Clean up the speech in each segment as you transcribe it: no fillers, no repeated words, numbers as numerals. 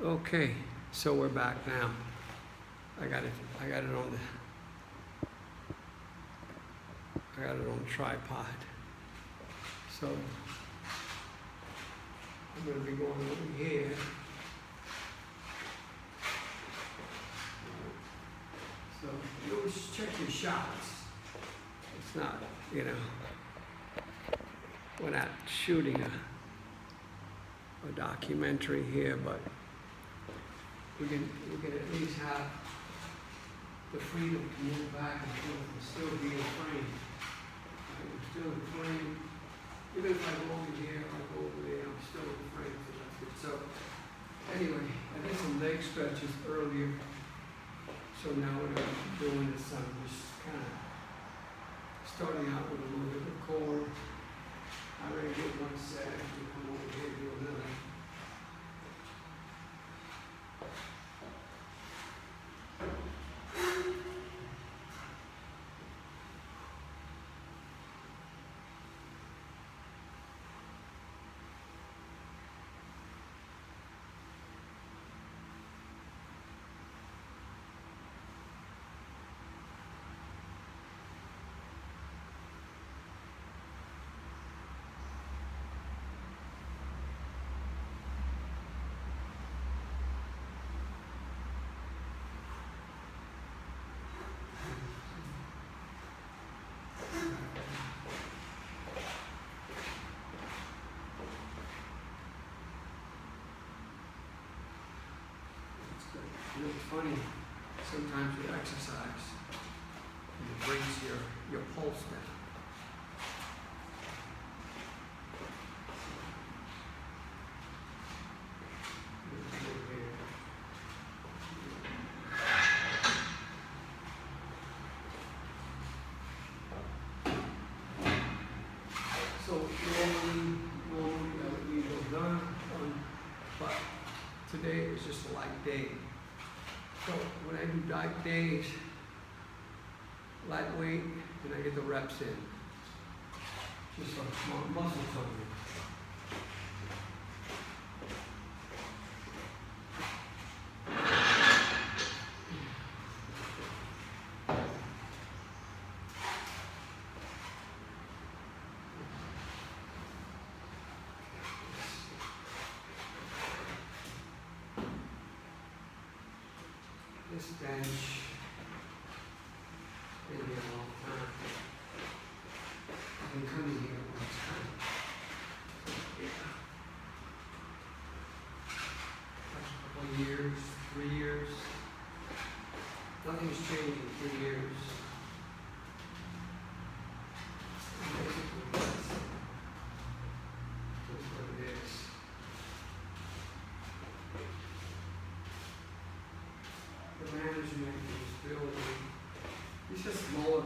Okay, so we're back now. I got it on the tripod. So I'm gonna be going over here. So you always check your shots. It's not, we're not shooting a documentary here, but we can at least have the freedom to move back and forth and still be in frame. I'm still in frame. Even if I go over here, I go over there, I'm still in frame, so that's good. So anyway, I did some leg stretches earlier. So now what I'm doing is I'm just kind of starting out with a little bit of core. I already did one set, I can come over here and do another. You know, it's funny, sometimes you exercise and it brings your pulse down. So normally we go done, but today is just a light day. So when I do light days, lightweight, then I get the reps in. Just a muscle toning. This bench, been here a long time. I've been coming here a long time. Yeah. A couple of years, 3 years. Nothing's changed in 3 years. Basically, that's what it is. The management is building, these are smaller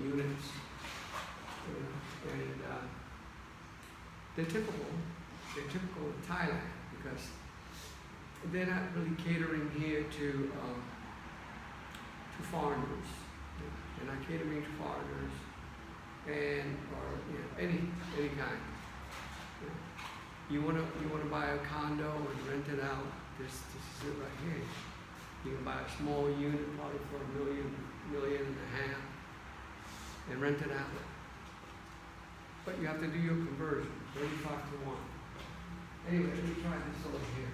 units, and they're typical of Thailand because they're not really catering here to foreigners. They're not catering to foreigners or any kind. You wanna buy a condo and rent it out. This is it right here. You can buy a small unit probably for $1.5 million and rent it out. But you have to do your conversion, 35-1. Anyway, let me try this over here.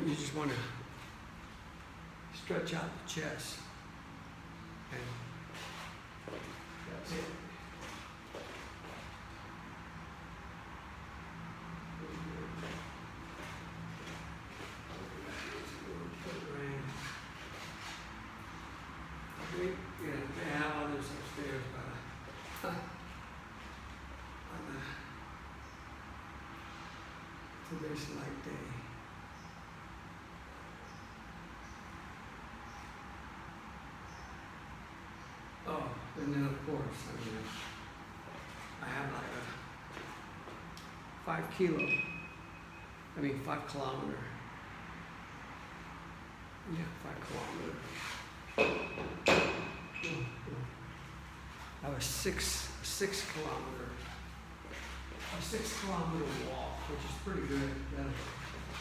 You just want to stretch out the chest. And that's it. They have others upstairs, but on today's light day. Oh, and then of course, I have like a 5 kilo, 5 kilometer. Yeah, 5 kilometer. I have a 6 kilometer, a 6 kilometer walk, which is pretty good.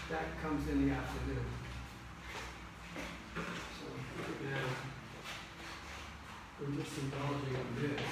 That comes in the afternoon. So right now, we're just indulging in this.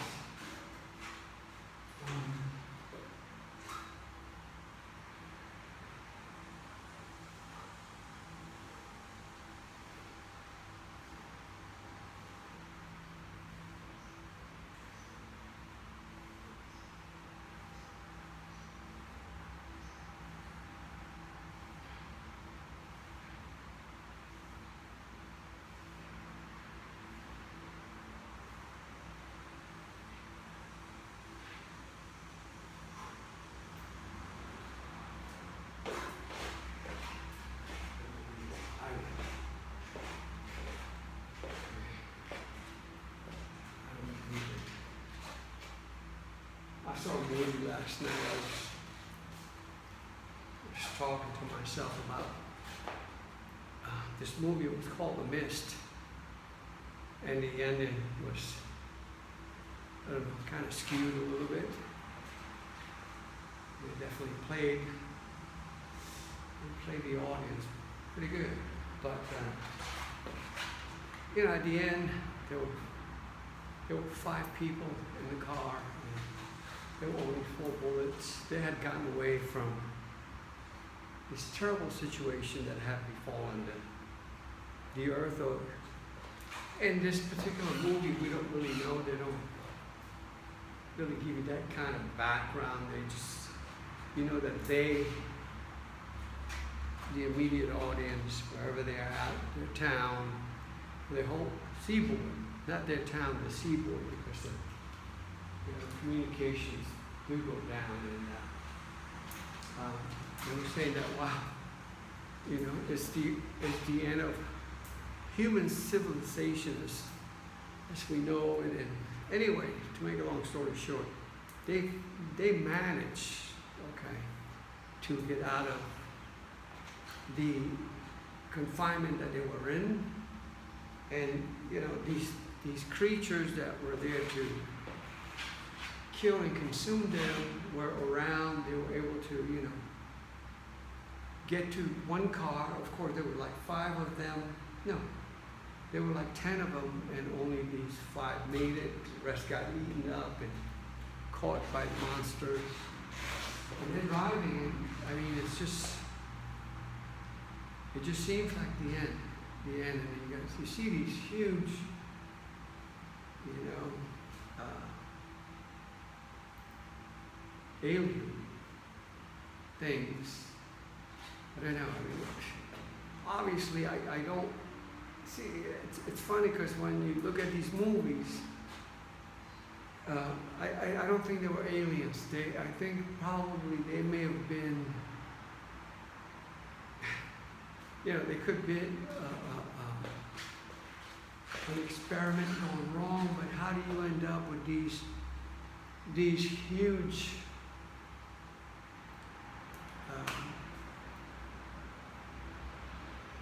I saw a movie last night. I was talking to myself about this movie. It was called The Mist, and the ending was, I don't know, kind of skewed a little bit. They definitely played the audience pretty good, but at the end there were 5 people in the car. There were only 4 bullets. They had gotten away from this terrible situation that had befallen the earth. In this particular movie, we don't really know. They don't really give you that kind of background. They just, that the immediate audience, wherever they are at, their town, their whole seaboard, not their town, the seaboard, because the communications do go down, and I'm saying that, wow, it's the end of human civilization as we know it. And anyway, to make a long story short, they managed, to get out of the confinement that they were in, and these creatures that were there to kill and consume them were around. They were able to, get to one car. Of course, there were like 5 of them. No, there were like 10 of them, and only these 5 made it. The rest got eaten up and caught by monsters. And they're driving, and it just seems like the end. And then you see these huge, alien things. I don't know. Obviously, I don't see. It's funny because when you look at these movies, I don't think they were aliens. I think probably they may have been. They could have been an experiment gone wrong. But how do you end up with these huge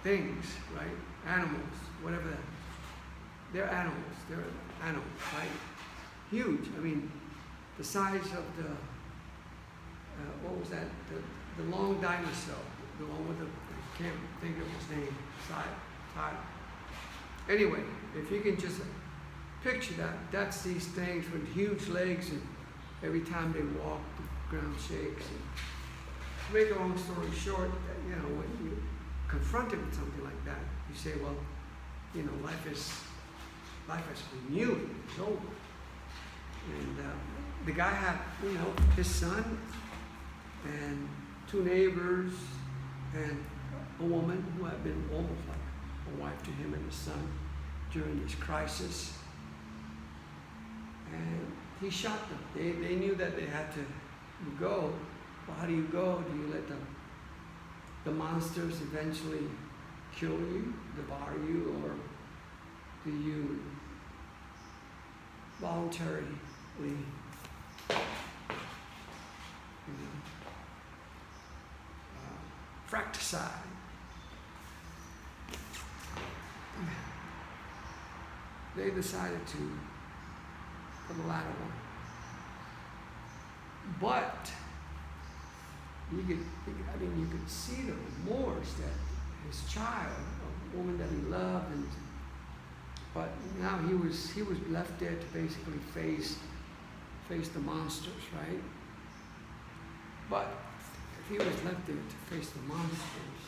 things, right? Animals, whatever that. They're animals. They're animals, right? Huge. The size of the what was that? The long dinosaur, the one with I can't think of his name. Anyway, if you can just picture that, that's these things with huge legs, and every time they walk, the ground shakes. And to make a long story short, when you confronted with something like that, you say, well, life has renewed, it's over. And the guy had, his son and two neighbors and a woman who had been almost like a wife to him and his son during this crisis. And he shot them. They knew that they had to go. Well, how do you go? Do you let the monsters eventually kill you, devour you, or do you voluntarily, fratricide? They decided for the latter one. But you could see the remorse that his child, a woman that he loved, but now he was left there to basically face the monsters, right? But if he was left there to face the monsters,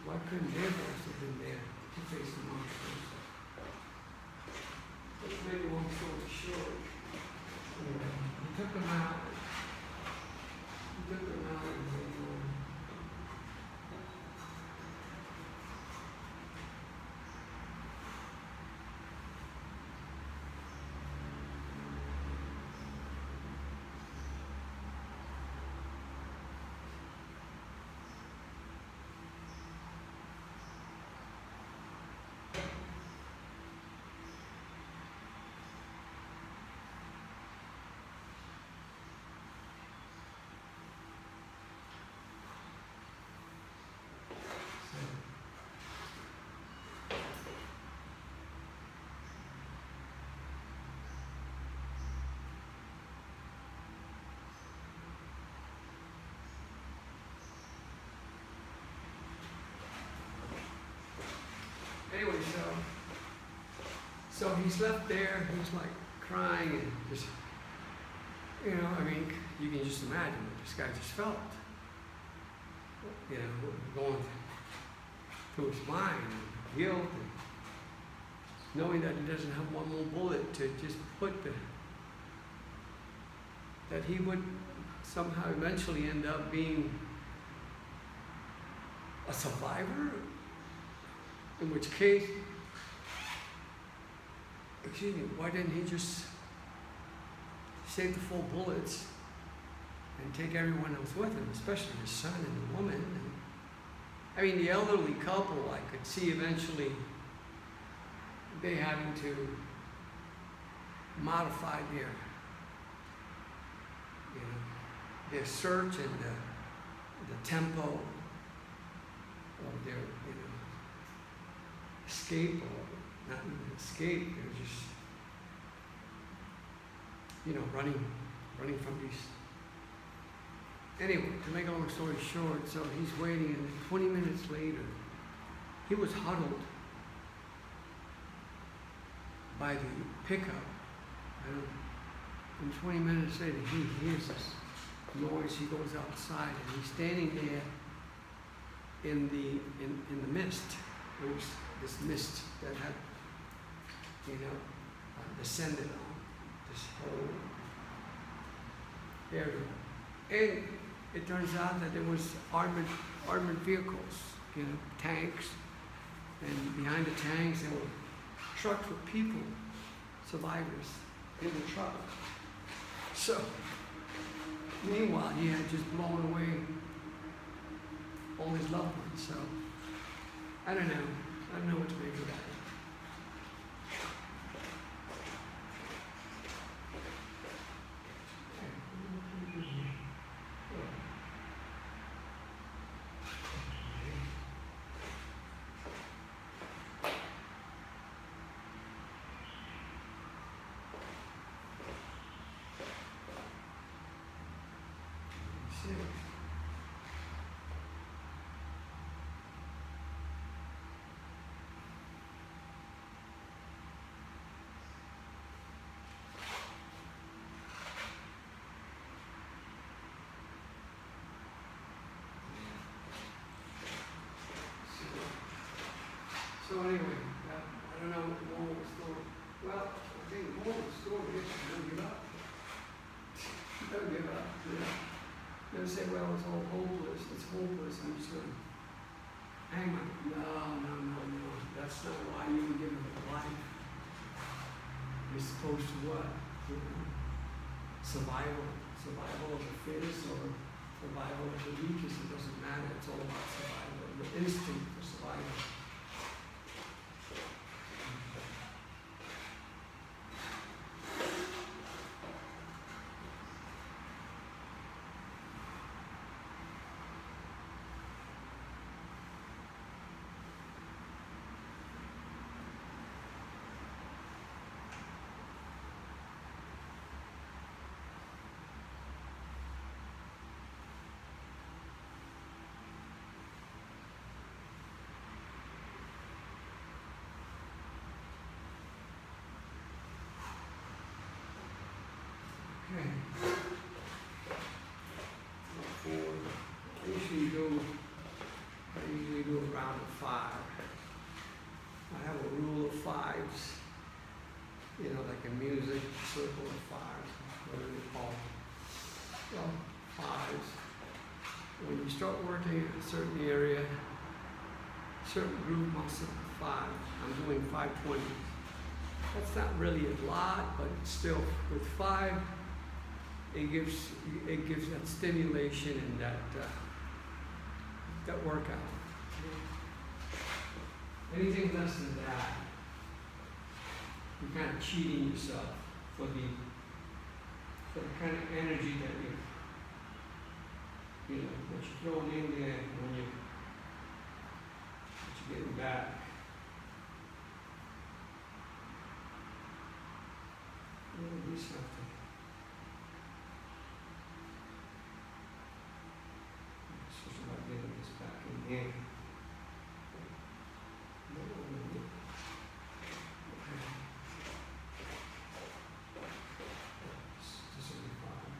why couldn't their boys have been there to face the monsters? But maybe long story short, he took them out. Anyway, so he's left there, he's like crying and just, you can just imagine what this guy just felt. Going through his mind, and guilt, and knowing that he doesn't have one more bullet to just that he would somehow eventually end up being a survivor. In which case, why didn't he just save the 4 bullets and take everyone else with him, especially his son and the woman? And, the elderly couple, I could see eventually they having to modify their search and the tempo of their, escape, or not even escape, they're just, running from these. Anyway, to make a long story short, so he's waiting, and 20 minutes later, he was huddled by the pickup, and 20 minutes later, he hears this noise. He goes outside, and he's standing there in the mist. There was this mist that had, descended on this whole area. And it turns out that there was armored vehicles, tanks, and behind the tanks there were trucks with people, survivors, in the truck. So, meanwhile, he had just blown away all his loved ones. So, I don't know what to make of that. So anyway, I don't know what the moral of the story. Well, I think the moral of the story is you don't give up. You don't give up. You know? Don't say, well, it's all hopeless. It's hopeless. I'm just going to hang my. No. That's not why you were given life. You're supposed to what? You know, survival. Survival of the fittest or survival of the weakest. It doesn't matter. It's all about survival. The instinct for survival. Okay. I usually do a round of 5. I have a rule of 5s, you know, like in music, circle of 5s, whatever they call it. Well, 5s. When you start working in a certain area, certain group muscle, 5. I'm doing 520s. That's not really a lot, but it's still, with 5, it gives that stimulation and that workout. Anything less than that, you're kind of cheating yourself for the kind of energy that you're throwing in there when you're getting back. Do something. It's just about getting this back in here. This will be fine.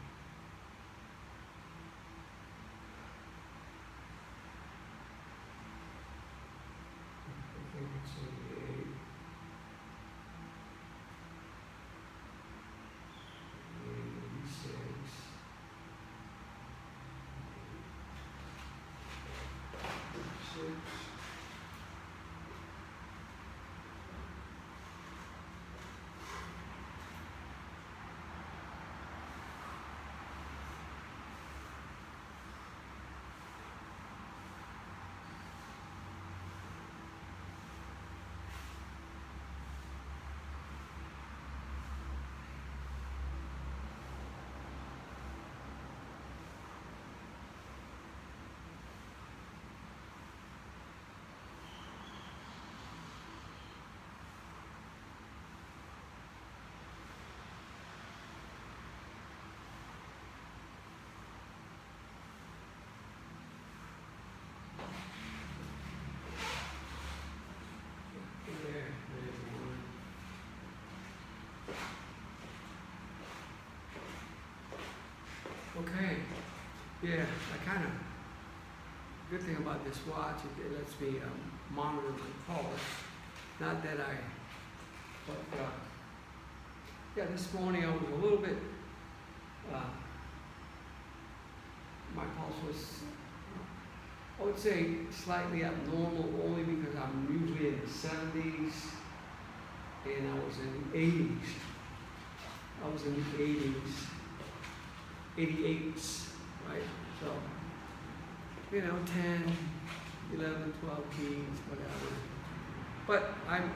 I think it's in the 8. Okay, yeah, good thing about this watch, it lets me monitor my pulse. Not that but yeah, this morning I was a little bit, my pulse was, I would say slightly abnormal only because I'm usually in the 70s and I was in the 80s. I was in the 80s. 88s, right? So, 10, 11, 12 keys, whatever. But I'm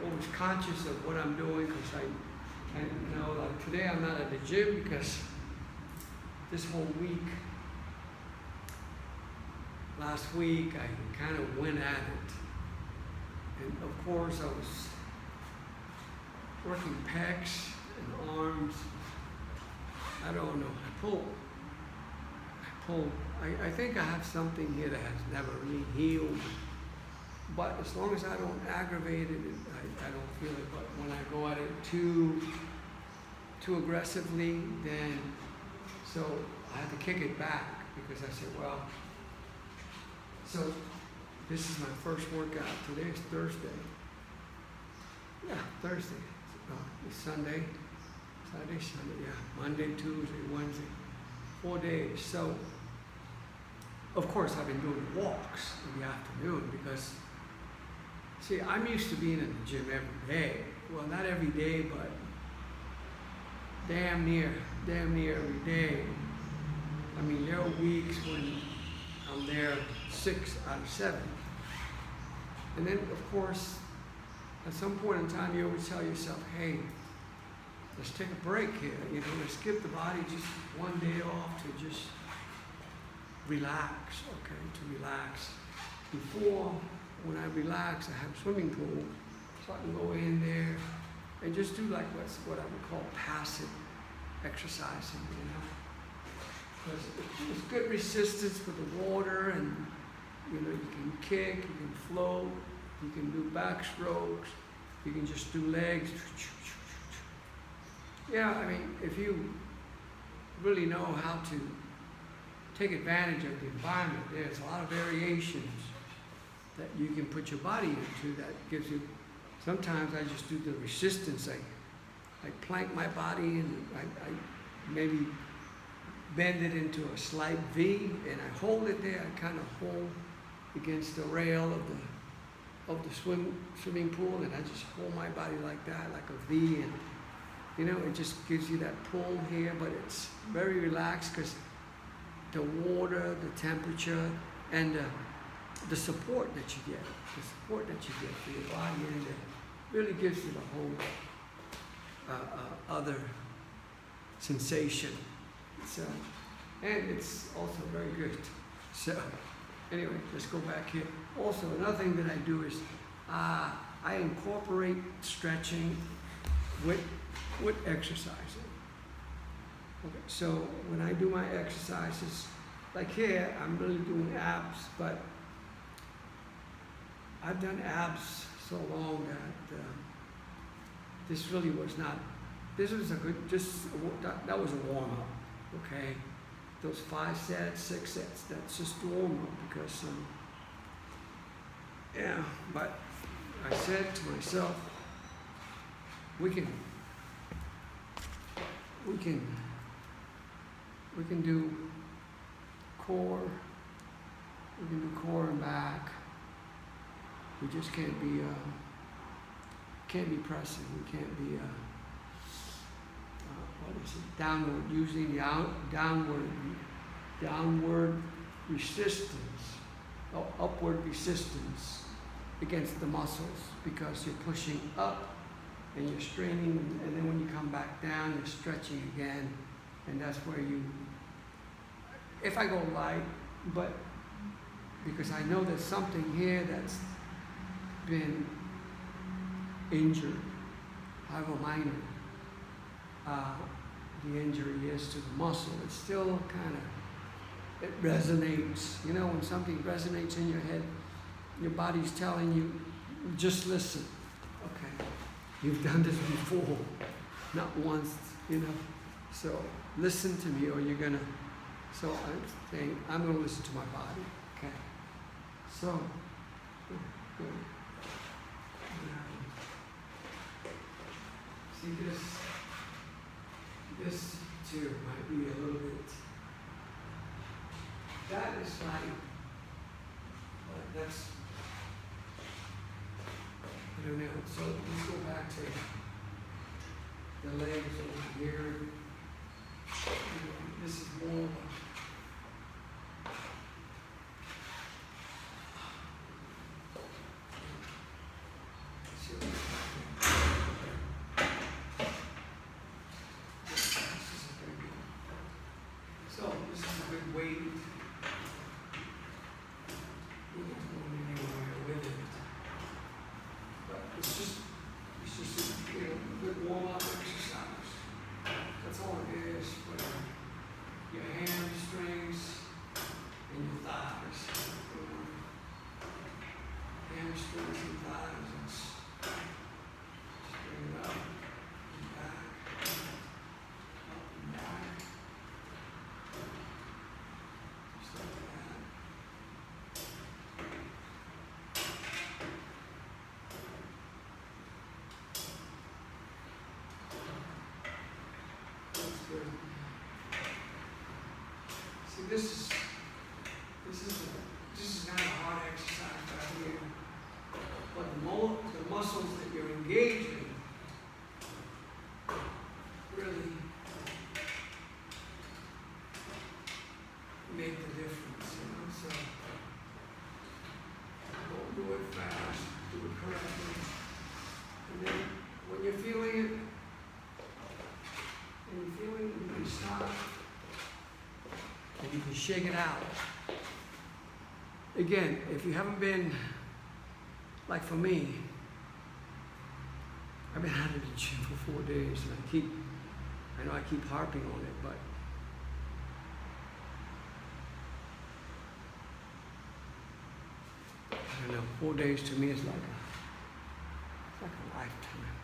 always conscious of what I'm doing because I know, like today I'm not at the gym because this whole week, last week, I kind of went at it. And of course I was working pecs and arms. I don't know. I think I have something here that has never really healed. But as long as I don't aggravate it, I don't feel it. But when I go at it too aggressively, then so I have to kick it back because I said, well, so This is my first workout. Today is Thursday. Yeah, Thursday. It's Sunday. Saturday, Sunday, yeah. Monday, Tuesday, Wednesday. 4 days. So, of course, I've been doing walks in the afternoon because, see, I'm used to being in the gym every day. Well, not every day, but damn near every day. I mean, there are weeks when I'm there 6 out of 7. And then, of course, at some point in time, you always tell yourself, hey, let's take a break here. You know, let's give the body just one day off to just relax, okay, to relax. Before, when I relax, I have a swimming pool, so I can go in there and just do like what I would call passive exercising, you know. Because it's good resistance with the water, and you know, you can kick, you can float, you can do backstrokes, you can just do legs. Yeah, I mean, if you really know how to take advantage of the environment, there's a lot of variations that you can put your body into that gives you, sometimes I just do the resistance. I plank my body and I maybe bend it into a slight V, and I hold it there. I kind of hold against the rail of the swimming pool, and I just hold my body like that, like a V, and you know, it just gives you that pull here, but it's very relaxed because the water, the temperature, and the support that you get, for your body, and it really gives you the whole other sensation. So, and it's also very good. So, anyway, let's go back here. Also, another thing that I do is I incorporate stretching with exercising. Okay, so when I do my exercises, like here, I'm really doing abs, but I've done abs so long that this really was not. This was a good. That was a warm up. Okay, those 5 sets, 6 sets. That's just warm up because yeah. But I said to myself, we can do core. We can do core and back. We just can't be pressing. We can't be downward, using the downward resistance, or upward resistance against the muscles, because you're pushing up and you're straining, and then when you come back down, you're stretching again, and that's where you, if I go light, but because I know there's something here that's been injured, hypominer, the injury is to the muscle. It still kind of, it resonates. You know, when something resonates in your head, your body's telling you, just listen. Okay, you've done this before, not once, you know. So listen to me, or you're gonna. So I'm saying I'm gonna listen to my body. Okay. So good. See this. This too might be a little bit. That is like. That's. I don't know. So let's go back to the legs over here. This is more of a. So this is a good weight. We're not going anywhere with it. But it's just a good warm-up exercise. That's all it is for your hamstrings and your thighs. Hamstrings and thighs. Just bring it up and back. Up and back. Just like that. good. See, this is not a hard exercise right here. But the muscles that you're engaging really make the difference, you know. So don't do it fast, do it correctly. And then when you're feeling it, you can stop and you can shake it out. Again, if you haven't been, like for me, I've been out of the gym for 4 days, and I know I keep harping on it, but I don't know, 4 days to me is like a lifetime.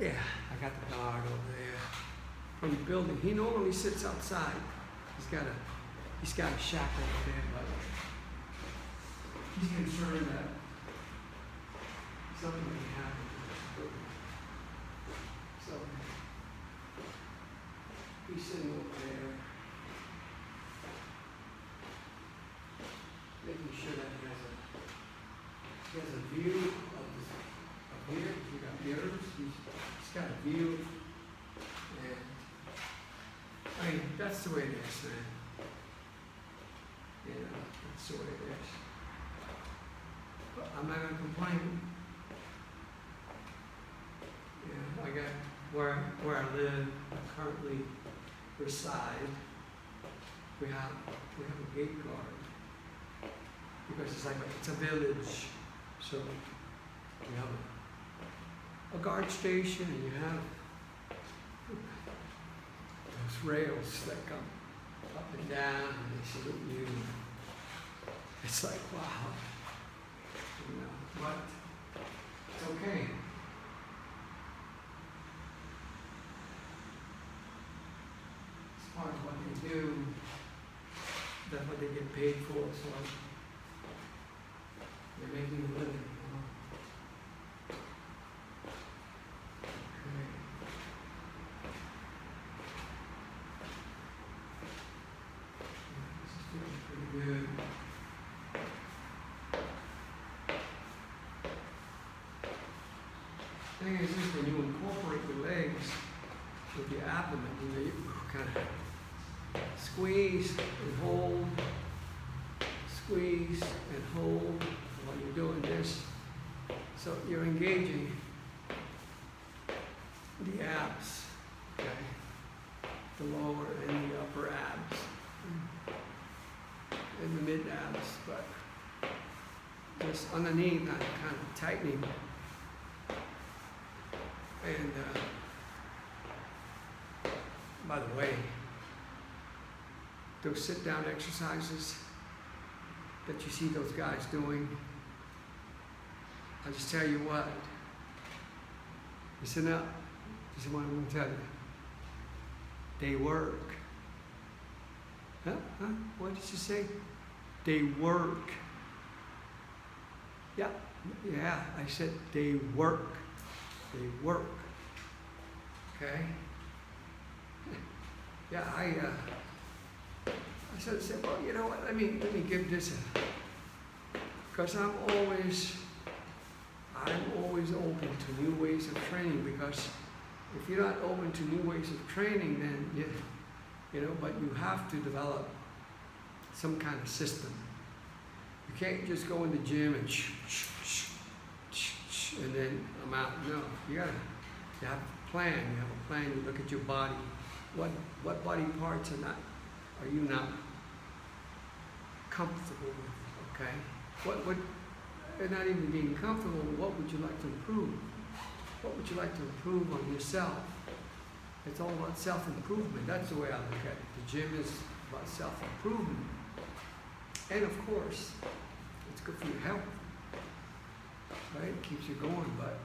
Yeah, I got the guard over there from the building. He normally sits outside. He's got a shack over there, but he's concerned that something may happen to the building. So he's sitting over there, making sure that he has a view of here. We got mirrors. He's got a view, and I mean that's the way it is, man. You know, that's the way it is. But I'm not gonna complain. Yeah, I got where I live, I currently reside. We have a gate guard because it's a village, so we have a guard station, and you have those rails that come up and down, and they salute you. It's like, wow, you know, but it's okay. It's part of what they do. That's what they get paid for, so they're making a living, you know. Good. Thing is this, when you incorporate the legs with your abdomen, you kind of squeeze and hold, squeeze and hold while you're doing this. So you're engaging the abs, okay? The lower and the upper abs. And the mid abs, but just underneath, I'm kind of tightening. And by the way, those sit-down exercises that you see those guys doing, I'll just tell you what. Listen up. This is what I'm going to tell you. They work. Huh? What did you say? They work. Yeah, I said they work. They work. Okay? Yeah, I said, well, you know what, let me give this a, because I'm always open to new ways of training, because if you're not open to new ways of training, then you know, but you have to develop some kind of system. You can't just go in the gym and and then I'm out. No, you have a plan. You have a plan. You look at your body. What body parts are you not comfortable with? Okay. What and not even being comfortable. What would you like to improve? What would you like to improve on yourself? It's all about self-improvement. That's the way I look at it. The gym is about self-improvement. And of course, it's good for your health. Right? It keeps you going. But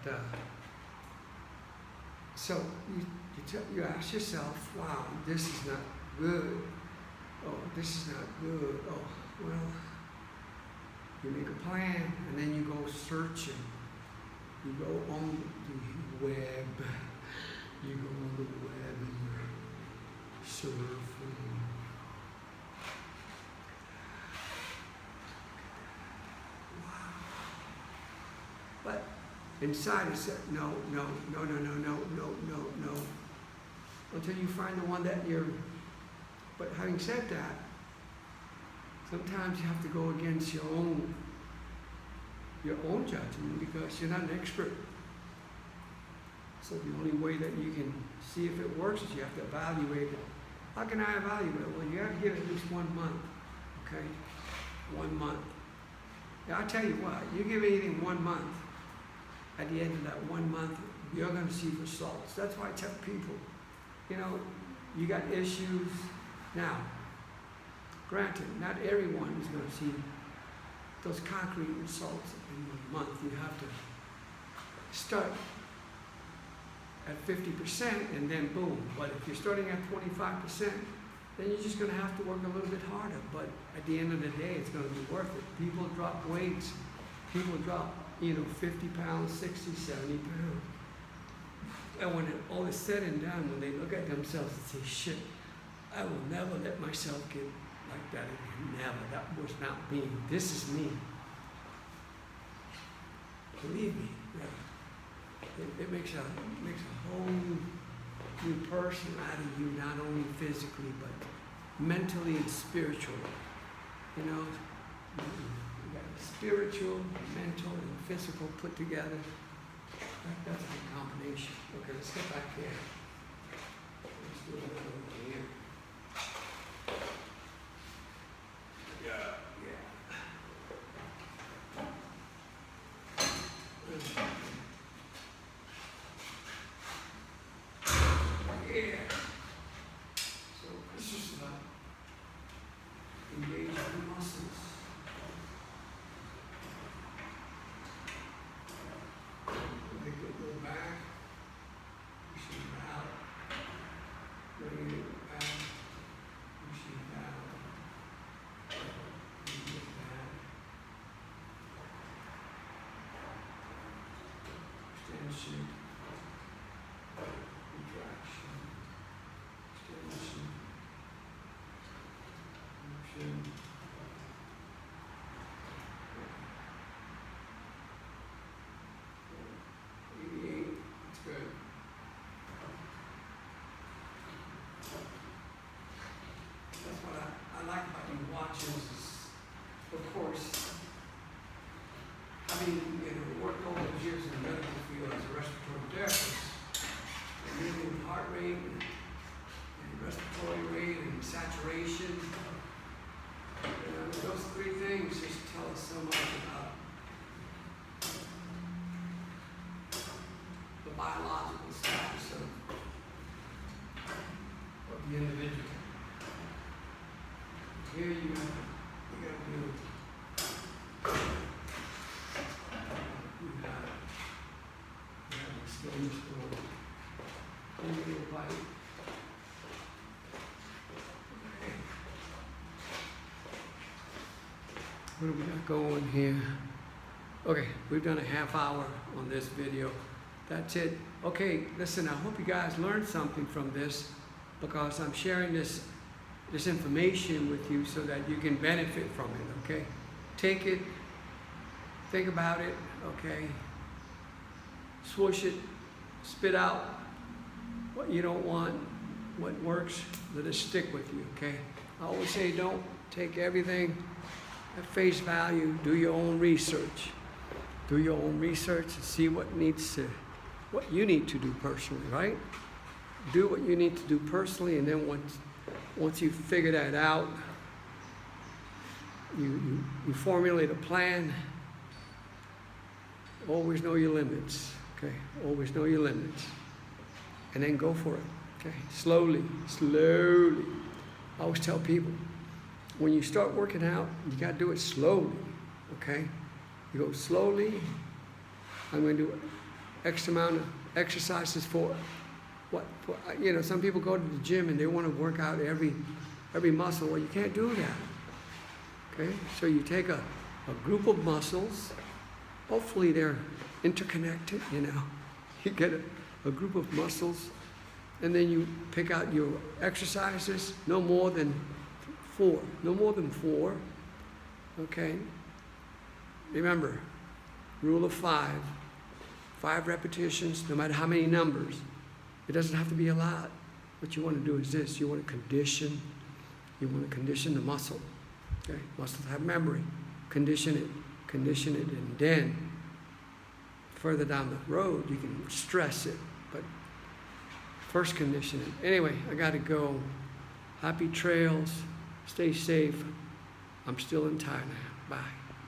so you ask yourself, wow, this is not good. Oh, this is not good. Oh, well, You make a plan, and then you go searching. You go on the web. You go on the web and you're surfing. Wow. But inside it said, no. Until you find the one that you're, but having said that, sometimes you have to go against your own judgment because you're not an expert. So the only way that you can see if it works is you have to evaluate it. How can I evaluate it? Well, you have to give it at least 1 month, okay? 1 month. Now, I tell you what, you give anything 1 month, at the end of that 1 month, you're going to see results. That's why I tell people, you got issues. Now, granted, not everyone is going to see those concrete results in 1 month. You have to start at 50% and then boom. But if you're starting at 25%, then you're just going to have to work a little bit harder. But at the end of the day, it's going to be worth it. People drop weights. People drop, 50 pounds, 60, 70 pounds. And when all is said and done, when they look at themselves and say, shit, I will never let myself get like that again. Never. That was not me. This is me. Believe me. Yeah. It makes a whole new person out of you, not only physically, but mentally and spiritually. You got spiritual, mental, and physical put together. That's a good combination. Okay, let's get back here. Let's do another one here. Yeah. So this is about engaging the muscles. Go back, pushing it out, bringing it back, pushing it out, bringing it back, extension, contraction, extension, contraction. Of course, worked all those years in the medical field as a respiratory therapist, and dealing with heart rate and respiratory rate and saturation. Those three things just tell us so much about the biological status of the individual. Here you got to do. You got to stillness going. Then you get a bite. Okay. What do we got going here? Okay, we've done a half hour on this video. That's it. Okay, listen, I hope you guys learned something from this because I'm sharing this information with you so that you can benefit from it, okay? Take it, think about it, okay? Swoosh it, spit out what you don't want, what works, let it stick with you, okay? I always say don't take everything at face value, do your own research. Do your own research and see what you need to do personally, right? Do what you need to do personally, and then once you figure that out, you formulate a plan. Always know your limits, okay? Always know your limits. And then go for it, okay? Slowly. I always tell people, when you start working out, you gotta do it slowly, okay? You go slowly. I'm gonna do X amount of exercises for some people go to the gym and they want to work out every muscle. Well, you can't do that. Okay? So you take a a group of muscles. Hopefully they're interconnected, you know. You get a group of muscles, and then you pick out your exercises, no more than 4. No more than 4, okay? Remember, rule of 5. 5 repetitions, no matter how many numbers. It doesn't have to be a lot. What you want to do is this. You want to condition the muscle. Okay? Muscles have memory. Condition it, and then further down the road, you can stress it. But first condition it. Anyway, I got to go. Happy trails. Stay safe. I'm still in Thailand. Bye.